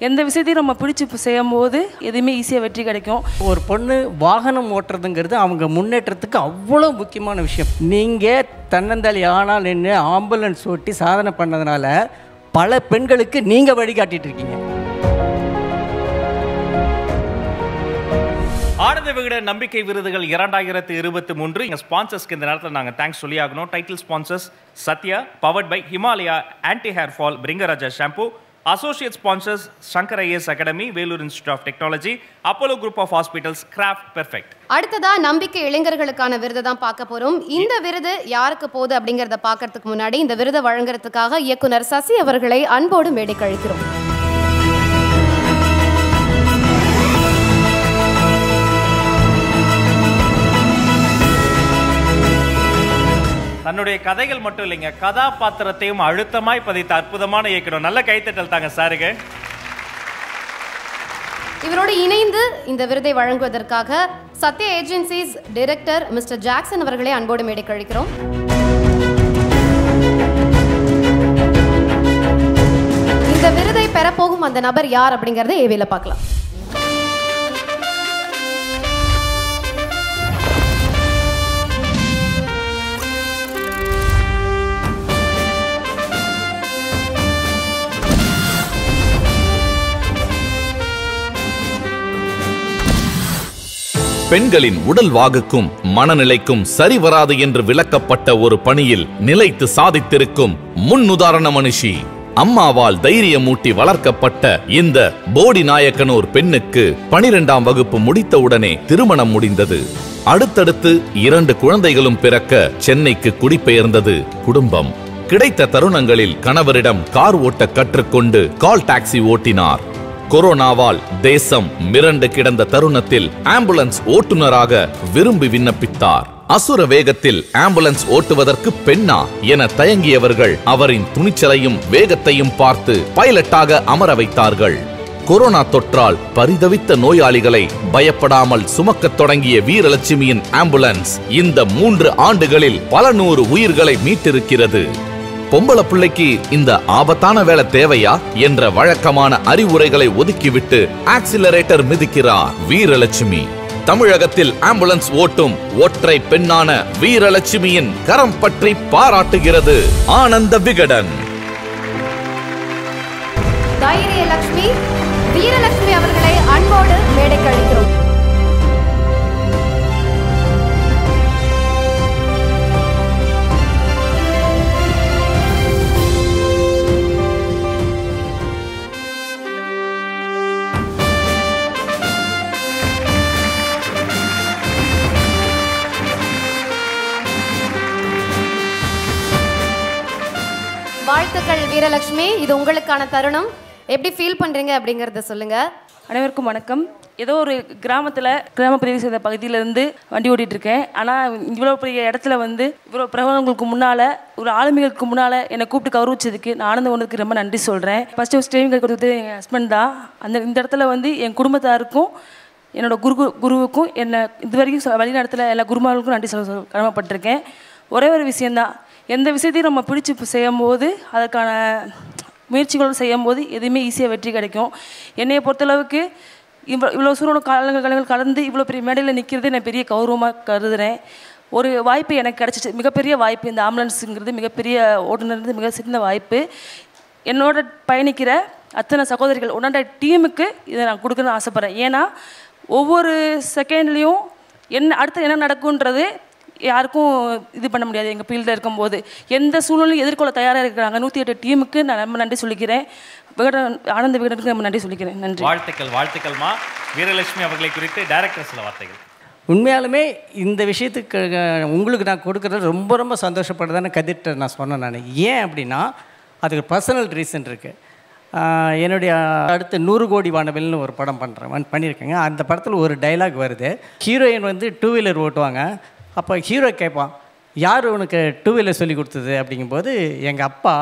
எந்த விஷயத்தையும் நம்ம பிடிச்சி செய்யும் போது எதுவுமே ஈஸியாக வெற்றி கிடைக்கும். ஒரு பொண்ணு வாகனம் ஓட்டுறதுங்கிறது அவங்க முன்னேற்றத்துக்கு அவ்வளோ முக்கியமான விஷயம். நீங்கள் தன்னந்தளி ஆனால் நின்று ஆம்புலன்ஸ் ஓட்டி சாதனை பண்ணதுனால பல பெண்களுக்கு நீங்கள் வழிகாட்டிட்டு இருக்கீங்க. ஆனந்த விகடன் நம்பிக்கை விருதுகள் 2023 எங்கள் ஸ்பான்சர்ஸ்க்கு இந்த நேரத்தில் நாங்கள் தேங்க்ஸ் சொல்லி ஆகணும். Title sponsors Sathya, powered by Himalaya anti hair fall Bhringaraja shampoo. Associate sponsors Shankar IAS academy, Vellore institute of technology, Apollo group of hospitals, craft perfect. அடுத்ததா நம்பிக்கை இளைஞர்களுக்கான விருது தான் பார்க்க போறோம். இந்த விருது யாருக்கு போகுது அப்படிங்கறத பார்க்கறதுக்கு முன்னாடி இந்த விருதை வழங்குறதுக்காக இயக்குனர் சசி அவர்களை அன்போடு மேடைக்கு அழைக்கிறோம். தன்னுடைய கதைகள் மட்டும் இல்லைங்க, கதாபாத்திரத்தையும் அழுத்தமாய் பதித்த அற்புதமான இயக்குனர். நல்ல கைத்தட்டல் தாங்க சாருக்கு. இவரோடு இணைந்து இந்த விருதை வழங்குவதற்காக Sathya agencies director mister Jackson அவர்களை அன்போடு மேடைக்கு அழைக்கிறோம். இந்த விருதை பெறப்போகும் அந்த நபர் யார் அப்படிங்கறத ஏவில பார்க்கலாம். பெண்களின் உடல் வாகுக்கும் மனநிலைக்கும் சரிவராது என்று விளக்கப்பட்ட ஒரு பணியில் நிலைத்து சாதித்திருக்கும் முன்னுதாரண மனுஷி. அம்மாவால் தைரியமூட்டி வளர்க்கப்பட்ட இந்த போடி நாயக்கனூர் பெண்ணுக்கு 12ஆம் வகுப்பு முடித்தவுடனே திருமணம் முடிந்தது. அடுத்தடுத்து 2 குழந்தைகளும் பிறக்க சென்னைக்கு குடிபெயர்ந்தது குடும்பம். கிடைத்த தருணங்களில் கணவரிடம் கார் ஓட்ட கற்றுக்கொண்டு கால் டாக்ஸி ஓட்டினார். கொரோனாவால் தேசம் மிரண்டு கிடந்த தருணத்தில் ஆம்புலன்ஸ் ஓட்டுநராக விரும்பி விண்ணப்பித்தார். அசுர வேகத்தில் ஆம்புலன்ஸ் ஓட்டுவதற்கு பெண்ணா என தயங்கியவர்கள் அவரின் துணிச்சலையும் வேகத்தையும் பார்த்து பைலட்டாக அமர வைத்தார்கள். கொரோனா தொற்றால் பரிதவித்த நோயாளிகளை பயப்படாமல் சுமக்கத் தொடங்கிய வீரலட்சுமியின் ஆம்புலன்ஸ் இந்த 3 ஆண்டுகளில் பல 100 உயிர்களை மீட்டிருக்கிறது. பொம்பளை பிள்ளைக்கு இந்த ஆபத்தான வேலை தேவையா என்ற வழக்கமான அறிவுரைகளை ஒதுக்கிவிட்டு ஆக்சிலரேட்டர் மிதிக்கிறார் வீரலட்சுமி. தமிழகத்தில் ஆம்புலன்ஸ் ஓட்டும் ஒற்றை பெண்ணான வீரலட்சுமியின் கரம் பற்றி பாராட்டுகிறது ஆனந்த விகடன். தைரியலட்சுமி வீரலட்சுமி அவர்களை அன்போடு மேடைக்கு அழைக்கிறோம். வாழ்த்துக்கள் வீரலட்சுமி, இது உங்களுக்கான தருணம். எப்படி ஃபீல் பண்றீங்க அப்படிங்கறத சொல்லுங்க. அனைவருக்கும் வணக்கம். ஏதோ ஒரு கிராம பிரிவு செய்த பகுதியிலேருந்து வண்டி ஓட்டிகிட்டு இருக்கேன். ஆனால் இவ்வளோ பெரிய இடத்துல இவ்வளோ பிரபலங்களுக்கு முன்னால், ஒரு ஆளுமைகளுக்கு முன்னால் என்னை கூப்பிட்டு கௌரவிச்சதுக்கு நான் ஆனந்த ஒன்றுக்கு ரொம்ப நன்றி சொல்கிறேன். ஃபஸ்ட்டு ட்ரைனிங் கொடுத்தது என் ஹஸ்பண்ட் தான். இந்த இடத்துல என் குடும்பத்தாருக்கும் என்னோடய குருவுக்கும் என்னை இது வரைக்கும் வழி நடத்துல எல்லா குருமார்களுக்கும் நன்றி சொல்ல கடமைப்பட்டிருக்கேன். ஒரே ஒரு விஷயந்தான், எந்த விஷயத்தையும் நம்ம பிடிச்சி செய்யும் போது அதற்கான முயற்சிகளோடு செய்யும் போது எதுவுமே ஈஸியாக வெற்றி கிடைக்கும். என்னையை பொறுத்தளவுக்கு இவ்வளோ சூழ்நிலை காலங்கள் கலந்து இவ்வளோ பெரிய மேடையில் நிற்கிறது நான் பெரிய கௌரவமாக கருதுகிறேன். ஒரு வாய்ப்பு எனக்கு கிடச்சிச்சு, மிகப்பெரிய வாய்ப்பு. இந்த ஆம்புலன்ஸுங்கிறது மிகப்பெரிய ஓட்டுநர்றது மிக சிறந்த வாய்ப்பு. என்னோட பயணிக்கிற அத்தனை சகோதரிகள் ஒன்றாண்ட டீமுக்கு இதை நான் கொடுக்கணும்னு ஆசைப்பட்றேன். ஏன்னா ஒவ்வொரு செகண்ட்லேயும் அடுத்து என்ன நடக்குன்றது யாருக்கும் இது பண்ண முடியாது. எங்கள் ஃபீல்டில் இருக்கும்போது எந்த சூழ்நிலையும் எதிர்கொள்ள தயாராக இருக்கிறாங்க 108 டீமுக்கு நான் ரொம்ப நன்றி சொல்லிக்கிறேன். ஆனந்த விகடனுக்கு நம்ம நன்றி சொல்லிக்கிறேன். நன்றி. வாழ்த்துக்கள்மா. வீரலட்சுமி அவர்களை குறித்து டைரக்டர் சில வார்த்தைகள். உண்மையாலுமே இந்த விஷயத்துக்கு உங்களுக்கு நான் கொடுக்குறது ரொம்ப ரொம்ப சந்தோஷப்படுறதான கதிர்கிட்ட நான் சொன்னேன். நான் ஏன் அப்படின்னா அதுக்கு பர்சனல் ரீசன் இருக்குது. என்னுடைய அடுத்து 100 கோடி வானவில்னு ஒரு படம் பண்ணியிருக்கேங்க. அந்த படத்தில் ஒரு டைலாக் வருது. ஹீரோயின் 2 வீலர் ஓட்டுவாங்க. அப்போ ஹீரோ கேட்பான், யார் உனக்கு 2 வீலர் சொல்லி கொடுத்தது அப்படிங்கும்போது எங்கள் அப்பா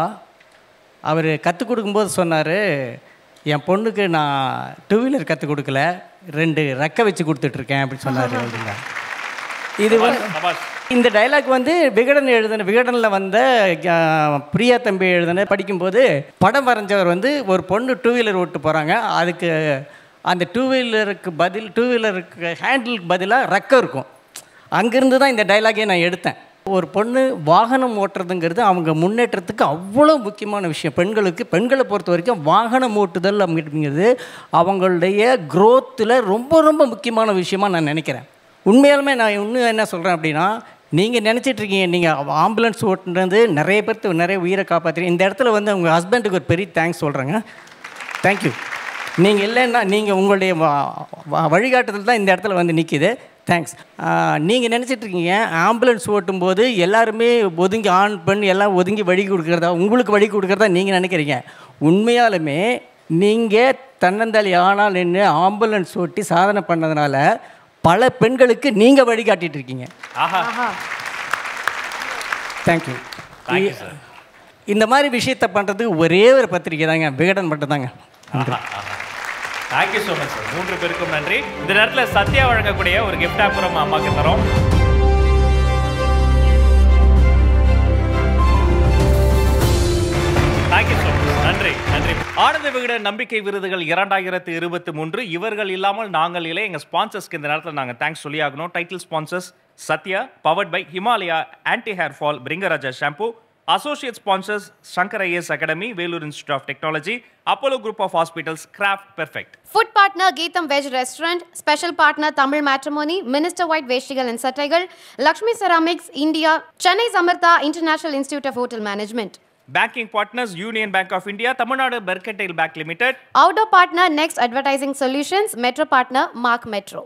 அவர் கற்றுக் கொடுக்கும்போது சொன்னார், என் பொண்ணுக்கு நான் 2 வீலர் கற்றுக் கொடுக்கல, 2 ரெக்கை வச்சு கொடுத்துட்ருக்கேன் அப்படின்னு சொன்னார். அப்படிங்க இது இந்த டைலாக் வந்து விகடனில் வந்த பிரியா தம்பி எழுதின படிக்கும்போது படம் வரைஞ்சவர் வந்து ஒரு பொண்ணு 2 வீலர் ஓட்டு போகிறாங்க. அதுக்கு அந்த 2 வீலருக்கு ஹேண்டிலுக்கு பதிலாக ரெக்கம் இருக்கும். அங்கேருந்து தான் இந்த டைலாகே நான் எடுத்தேன். ஒரு பொண்ணு வாகனம் ஓட்டுறதுங்கிறது அவங்க முன்னேற்றத்துக்கு அவ்வளோ முக்கியமான விஷயம். பெண்களை பொறுத்த வரைக்கும் வாகனம் ஓட்டுதல் அப்படிங்கிறது அவங்களுடைய க்ரோத்தில் ரொம்ப ரொம்ப முக்கியமான விஷயமாக நான் நினைக்கிறேன். உண்மையாலுமே நான் இன்னும் என்ன சொல்கிறேன் அப்படின்னா, நீங்கள் நினச்சிட்ருக்கீங்க நீங்கள் ஆம்புலன்ஸ் ஓட்டுறது நிறைய உயிரை காப்பாற்றுறீங்க. இந்த இடத்துல வந்து உங்கள் ஹஸ்பண்டுக்கு ஒரு பெரிய தேங்க்ஸ் சொல்கிறேங்க. தேங்க்யூ. நீங்கள் இல்லைன்னா நீங்கள் உங்களுடைய வழிகாட்டுதல் தான் இந்த இடத்துல வந்து நிற்கிது. தேங்க்ஸ். நீங்கள் நினச்சிட்ருக்கீங்க ஆம்புலன்ஸ் ஓட்டும்போது எல்லாருமே ஒதுங்கி ஆண் பெண் எல்லாம் ஒதுங்கி வழி கொடுக்குறதா, உங்களுக்கு வழி கொடுக்குறதா நீங்கள் நினைக்கிறீங்க. உண்மையாலுமே நீங்கள் தன்னந்தாளி ஆனால் நின்று ஆம்புலன்ஸ் ஓட்டி சாதனை பண்ணதுனால பல பெண்களுக்கு நீங்கள் வழிகாட்டிட்டு இருக்கீங்க. தேங்க்யூ. இந்த மாதிரி விஷயத்தை பண்ணுறதுக்கு ஒரே ஒரு பத்திரிக்கை தாங்க, விகடன் மட்டும் தாங்க. Thank you so much sir. 3 பேருக்கும் நன்றி. இந்த நேரத்தில் சத்யா வழங்கக்கூடிய ஒரு கிஃப்ட் அப்புறம் அம்மாக்கு தரோம். Thank you so much. நன்றி. ஆனந்த விகடன் நம்பிக்கை விருதுகள் 2023. இவர்கள் இல்லாமல் நாங்கள் இல்லை. எங்கள் ஸ்பான்சர்ஸ்க்கு இந்த நேரத்தில் நாங்கள் தேங்க்ஸ் சொல்லி ஆகணும். Title sponsors Sathya, powered by Himalaya anti hair fall Bhringaraja shampoo. Associate sponsors Shankar IAS Academy, Velur Institute of Technology, Apollo Group of Hospitals, Craft Perfect. Food partner Geetham Veg Restaurant, special partner Tamil Matrimony, Minister White Veshtigal and Sattaigal, Lakshmi Ceramics India, Chennai Samartha International Institute of Hotel Management. Banking partners Union Bank of India, Tamil Nadu Mercantile Bank Limited. Outdoor partner Next Advertising Solutions, Metro partner Mark Metro.